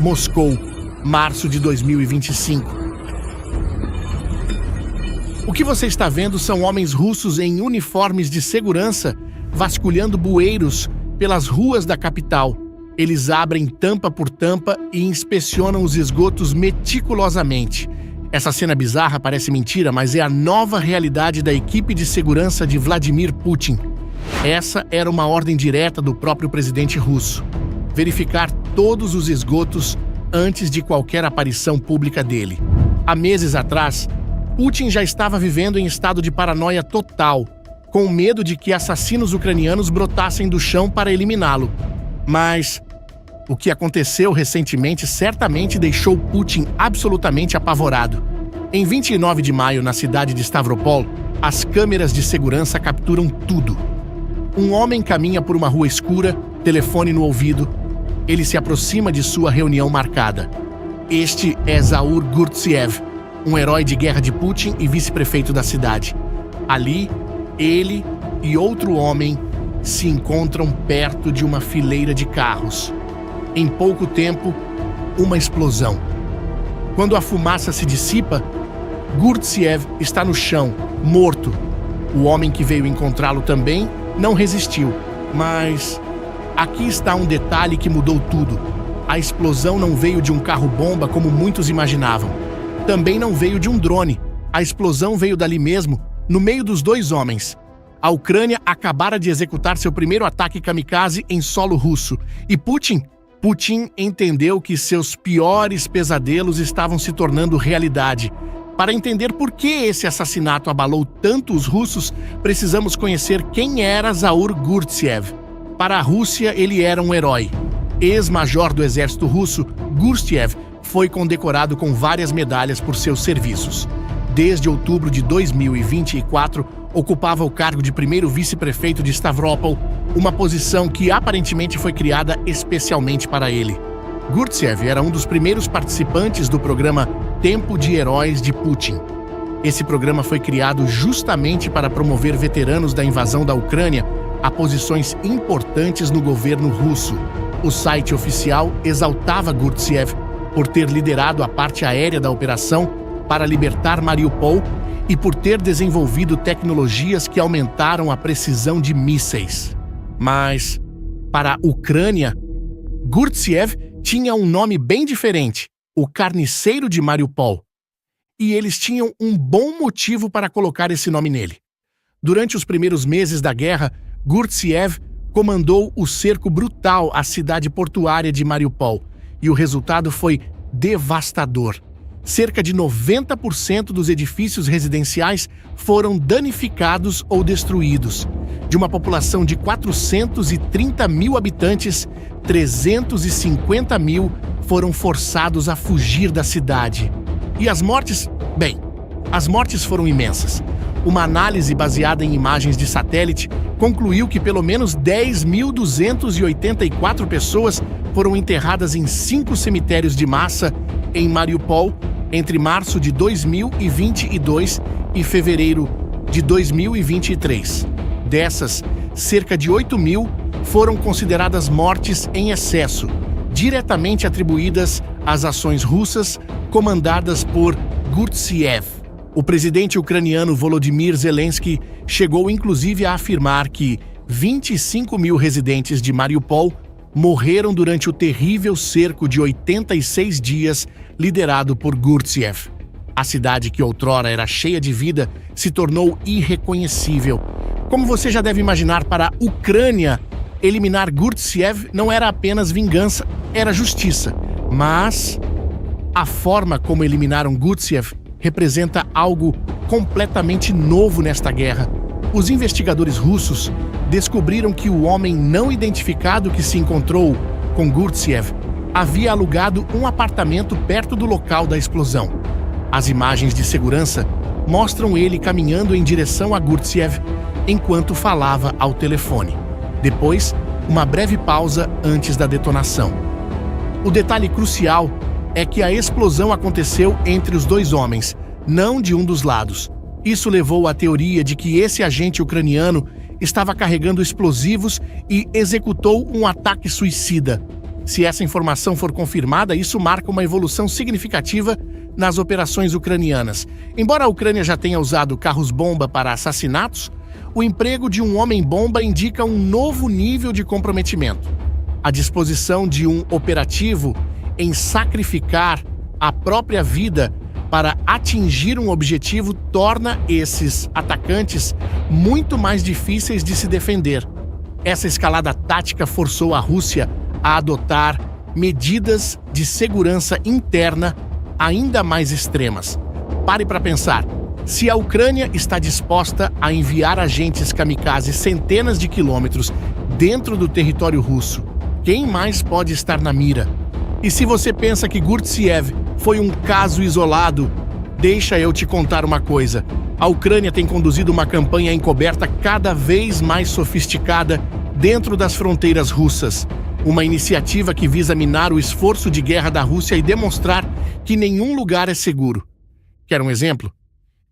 Moscou, março de 2025. O que você está vendo são homens russos em uniformes de segurança vasculhando bueiros pelas ruas da capital. Eles abrem tampa por tampa e inspecionam os esgotos meticulosamente. Essa cena bizarra parece mentira, mas é a nova realidade da equipe de segurança de Vladimir Putin. Essa era uma ordem direta do próprio presidente russo: verificar todos os esgotos antes de qualquer aparição pública dele. Há meses atrás, Putin já estava vivendo em estado de paranoia total, com medo de que assassinos ucranianos brotassem do chão para eliminá-lo. Mas o que aconteceu recentemente certamente deixou Putin absolutamente apavorado. Em 29 de maio, na cidade de Stavropol, as câmeras de segurança capturam tudo. Um homem caminha por uma rua escura, telefone no ouvido. Ele se aproxima de sua reunião marcada. Este é Zaur Gurtsev, um herói de guerra de Putin e vice-prefeito da cidade. Ali, ele e outro homem se encontram perto de uma fileira de carros. Em pouco tempo, uma explosão. Quando a fumaça se dissipa, Gurtsev está no chão, morto. O homem que veio encontrá-lo também não resistiu. Mas aqui está um detalhe que mudou tudo. A explosão não veio de um carro-bomba como muitos imaginavam. Também não veio de um drone. A explosão veio dali mesmo, no meio dos dois homens. A Ucrânia acabara de executar seu primeiro ataque kamikaze em solo russo. E Putin entendeu que seus piores pesadelos estavam se tornando realidade. Para entender por que esse assassinato abalou tanto os russos, precisamos conhecer quem era Zaur Gurtsev. Para a Rússia, ele era um herói. Ex-major do exército russo, Gurtsev foi condecorado com várias medalhas por seus serviços. Desde outubro de 2024, ocupava o cargo de primeiro vice-prefeito de Stavropol, uma posição que aparentemente foi criada especialmente para ele. Gurtsev era um dos primeiros participantes do programa Tempo de Heróis de Putin. Esse programa foi criado justamente para promover veteranos da invasão da Ucrânia a posições importantes no governo russo. O site oficial exaltava Gurtsev por ter liderado a parte aérea da operação para libertar Mariupol e por ter desenvolvido tecnologias que aumentaram a precisão de mísseis. Mas, para a Ucrânia, Gurtsev tinha um nome bem diferente: o Carniceiro de Mariupol. E eles tinham um bom motivo para colocar esse nome nele. Durante os primeiros meses da guerra, Gurtsev comandou o cerco brutal à cidade portuária de Mariupol, e o resultado foi devastador. Cerca de 90% dos edifícios residenciais foram danificados ou destruídos. De uma população de 430 mil habitantes, 350 mil foram forçados a fugir da cidade. E as mortes? Bem, as mortes foram imensas. Uma análise baseada em imagens de satélite concluiu que pelo menos 10.284 pessoas foram enterradas em 5 cemitérios de massa em Mariupol entre março de 2022 e fevereiro de 2023. Dessas, cerca de 8.000 foram consideradas mortes em excesso, diretamente atribuídas às ações russas comandadas por Gurtsev. O presidente ucraniano Volodymyr Zelensky chegou inclusive a afirmar que 25 mil residentes de Mariupol morreram durante o terrível cerco de 86 dias liderado por Gurtsev. A cidade que outrora era cheia de vida se tornou irreconhecível. Como você já deve imaginar, para a Ucrânia, eliminar Gurtsev não era apenas vingança, era justiça. Mas a forma como eliminaram Gurtsev representa algo completamente novo nesta guerra. Os investigadores russos descobriram que o homem não identificado que se encontrou com Gurtsev havia alugado um apartamento perto do local da explosão. As imagens de segurança mostram ele caminhando em direção a Gurtsev enquanto falava ao telefone. Depois, uma breve pausa antes da detonação. O detalhe crucial é que a explosão aconteceu entre os dois homens, não de um dos lados. Isso levou à teoria de que esse agente ucraniano estava carregando explosivos e executou um ataque suicida. Se essa informação for confirmada, isso marca uma evolução significativa nas operações ucranianas. Embora a Ucrânia já tenha usado carros-bomba para assassinatos, o emprego de um homem-bomba indica um novo nível de comprometimento. A disposição de um operativo em sacrificar a própria vida para atingir um objetivo torna esses atacantes muito mais difíceis de se defender. Essa escalada tática forçou a Rússia a adotar medidas de segurança interna ainda mais extremas. Pare para pensar. Se a Ucrânia está disposta a enviar agentes kamikaze centenas de quilômetros dentro do território russo, quem mais pode estar na mira? E se você pensa que Gurtsev foi um caso isolado, deixa eu te contar uma coisa. A Ucrânia tem conduzido uma campanha encoberta cada vez mais sofisticada dentro das fronteiras russas. Uma iniciativa que visa minar o esforço de guerra da Rússia e demonstrar que nenhum lugar é seguro. Quer um exemplo?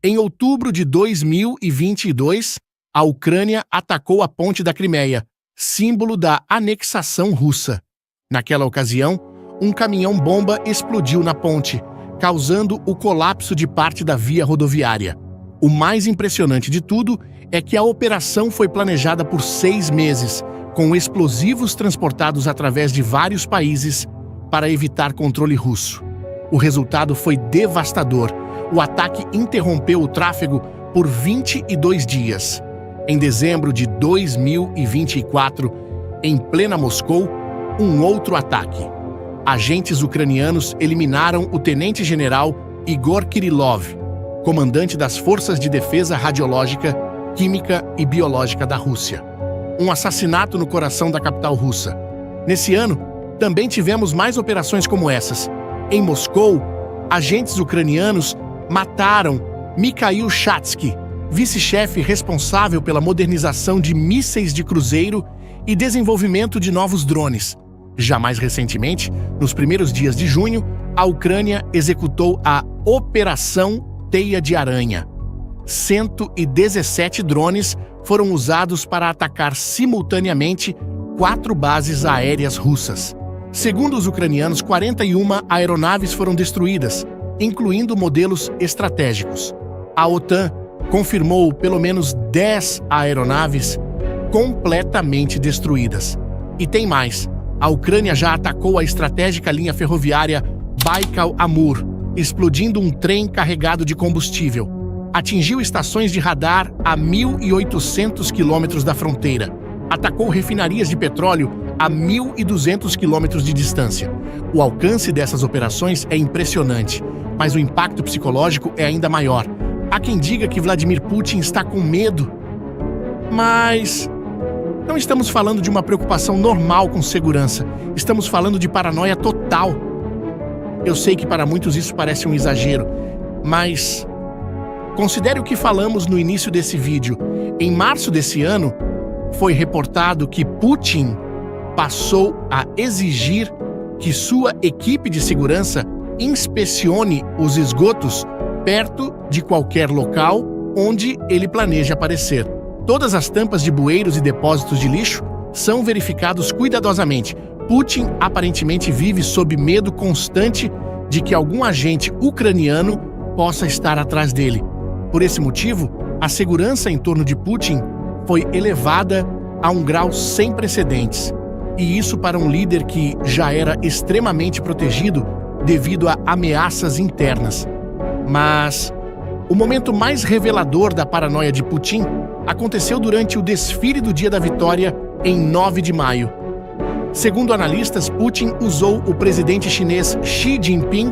Em outubro de 2022, a Ucrânia atacou a ponte da Crimeia, símbolo da anexação russa. Naquela ocasião, um caminhão-bomba explodiu na ponte, causando o colapso de parte da via rodoviária. O mais impressionante de tudo é que a operação foi planejada por 6 meses, com explosivos transportados através de vários países para evitar controle russo. O resultado foi devastador. O ataque interrompeu o tráfego por 22 dias. Em dezembro de 2024, em plena Moscou, um outro ataque. Agentes ucranianos eliminaram o tenente-general Igor Kirillov, comandante das Forças de Defesa Radiológica, Química e Biológica da Rússia. Um assassinato no coração da capital russa. Nesse ano, também tivemos mais operações como essas. Em Moscou, agentes ucranianos mataram Mikhail Shatsky, vice-chefe responsável pela modernização de mísseis de cruzeiro e desenvolvimento de novos drones. Já mais recentemente, nos primeiros dias de junho, a Ucrânia executou a Operação Teia de Aranha. 117 drones foram usados para atacar simultaneamente 4 bases aéreas russas. Segundo os ucranianos, 41 aeronaves foram destruídas, incluindo modelos estratégicos. A OTAN confirmou pelo menos 10 aeronaves completamente destruídas. E tem mais. A Ucrânia já atacou a estratégica linha ferroviária Baikal-Amur, explodindo um trem carregado de combustível. Atingiu estações de radar a 1.800 quilômetros da fronteira. Atacou refinarias de petróleo a 1.200 quilômetros de distância. O alcance dessas operações é impressionante, mas o impacto psicológico é ainda maior. Há quem diga que Vladimir Putin está com medo. Mas não estamos falando de uma preocupação normal com segurança. Estamos falando de paranoia total. Eu sei que para muitos isso parece um exagero, mas considere o que falamos no início desse vídeo. Em março desse ano, foi reportado que Putin passou a exigir que sua equipe de segurança inspecione os esgotos perto de qualquer local onde ele planeja aparecer. Todas as tampas de bueiros e depósitos de lixo são verificados cuidadosamente. Putin aparentemente vive sob medo constante de que algum agente ucraniano possa estar atrás dele. Por esse motivo, a segurança em torno de Putin foi elevada a um grau sem precedentes. E isso para um líder que já era extremamente protegido devido a ameaças internas. Mas o momento mais revelador da paranoia de Putin aconteceu durante o desfile do Dia da Vitória, em 9 de maio. Segundo analistas, Putin usou o presidente chinês Xi Jinping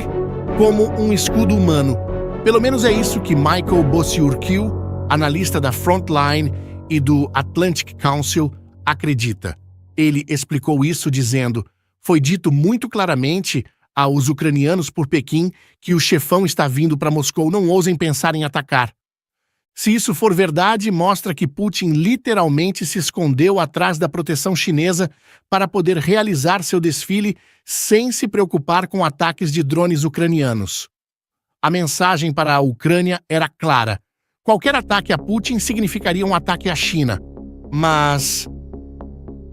como um escudo humano. Pelo menos é isso que Michael Bossiurkiw, analista da Frontline e do Atlantic Council, acredita. Ele explicou isso dizendo: foi dito muito claramente aos ucranianos por Pequim que o chefão está vindo para Moscou, não ousem pensar em atacar. Se isso for verdade, mostra que Putin literalmente se escondeu atrás da proteção chinesa para poder realizar seu desfile sem se preocupar com ataques de drones ucranianos. A mensagem para a Ucrânia era clara. Qualquer ataque a Putin significaria um ataque à China. Mas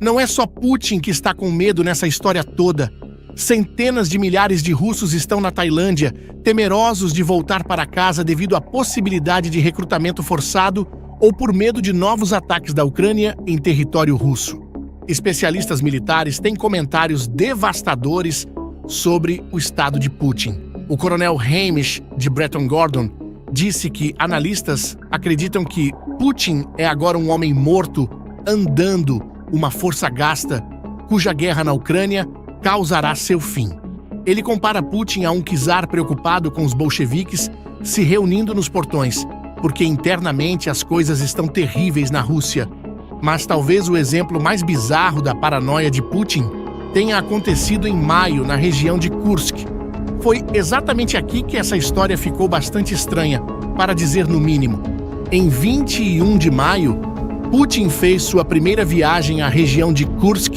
Não é só Putin que está com medo nessa história toda. Centenas de milhares de russos estão na Tailândia, temerosos de voltar para casa devido à possibilidade de recrutamento forçado ou por medo de novos ataques da Ucrânia em território russo. Especialistas militares têm comentários devastadores sobre o estado de Putin. O coronel Hamish, de Breton Gordon, disse que analistas acreditam que Putin é agora um homem morto andando uma força gasta, cuja guerra na Ucrânia causará seu fim. Ele compara Putin a um czar preocupado com os bolcheviques se reunindo nos portões, porque internamente as coisas estão terríveis na Rússia. Mas talvez o exemplo mais bizarro da paranoia de Putin tenha acontecido em maio, na região de Kursk. Foi exatamente aqui que essa história ficou bastante estranha, para dizer no mínimo. Em 21 de maio, Putin fez sua primeira viagem à região de Kursk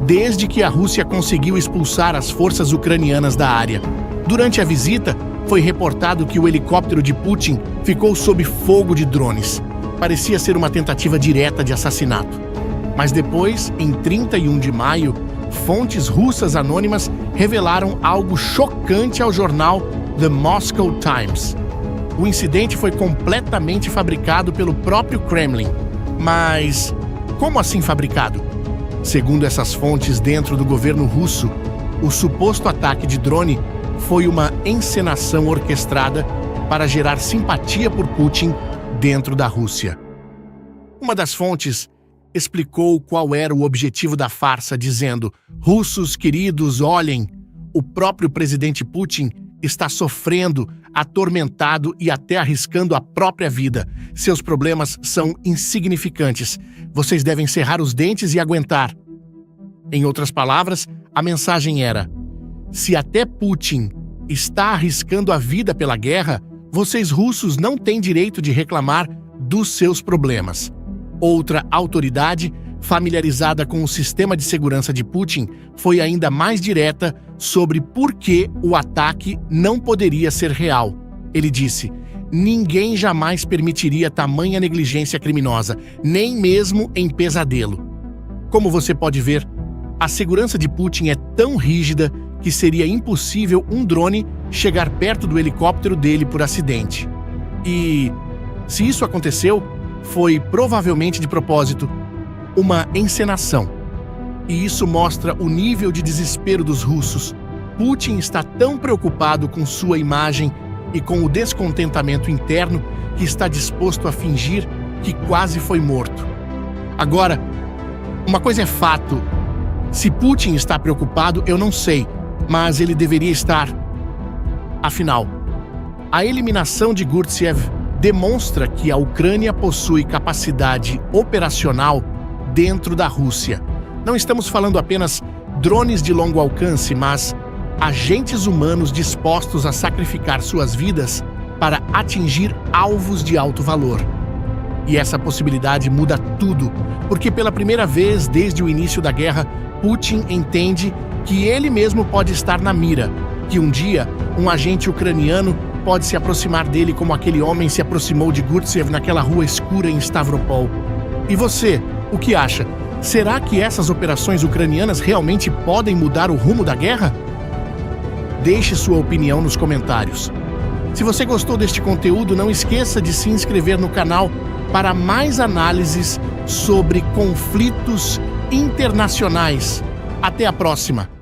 desde que a Rússia conseguiu expulsar as forças ucranianas da área. Durante a visita, foi reportado que o helicóptero de Putin ficou sob fogo de drones. Parecia ser uma tentativa direta de assassinato. Mas depois, em 31 de maio, fontes russas anônimas revelaram algo chocante ao jornal The Moscow Times. O incidente foi completamente fabricado pelo próprio Kremlin. Mas como assim fabricado? Segundo essas fontes dentro do governo russo, o suposto ataque de drone foi uma encenação orquestrada para gerar simpatia por Putin dentro da Rússia. Uma das fontes explicou qual era o objetivo da farsa, dizendo: "Russos queridos, olhem, o próprio presidente Putin está sofrendo, atormentado e até arriscando a própria vida. Seus problemas são insignificantes. Vocês devem cerrar os dentes e aguentar." Em outras palavras, a mensagem era: se até Putin está arriscando a vida pela guerra, vocês russos não têm direito de reclamar dos seus problemas. Outra autoridade, familiarizada com o sistema de segurança de Putin, foi ainda mais direta sobre por que o ataque não poderia ser real. Ele disse: "Ninguém jamais permitiria tamanha negligência criminosa, nem mesmo em pesadelo." Como você pode ver, a segurança de Putin é tão rígida que seria impossível um drone chegar perto do helicóptero dele por acidente. E, se isso aconteceu, foi provavelmente de propósito, uma encenação. E isso mostra o nível de desespero dos russos. Putin está tão preocupado com sua imagem e com o descontentamento interno que está disposto a fingir que quase foi morto. Agora, uma coisa é fato. Se Putin está preocupado, eu não sei, mas ele deveria estar. Afinal, a eliminação de Gurtsev demonstra que a Ucrânia possui capacidade operacional dentro da Rússia. Não estamos falando apenas drones de longo alcance, mas agentes humanos dispostos a sacrificar suas vidas para atingir alvos de alto valor. E essa possibilidade muda tudo, porque pela primeira vez desde o início da guerra, Putin entende que ele mesmo pode estar na mira, que um dia um agente ucraniano pode se aproximar dele como aquele homem se aproximou de Gurtsev naquela rua escura em Stavropol. E você, o que acha? Será que essas operações ucranianas realmente podem mudar o rumo da guerra? Deixe sua opinião nos comentários. Se você gostou deste conteúdo, não esqueça de se inscrever no canal para mais análises sobre conflitos internacionais. Até a próxima!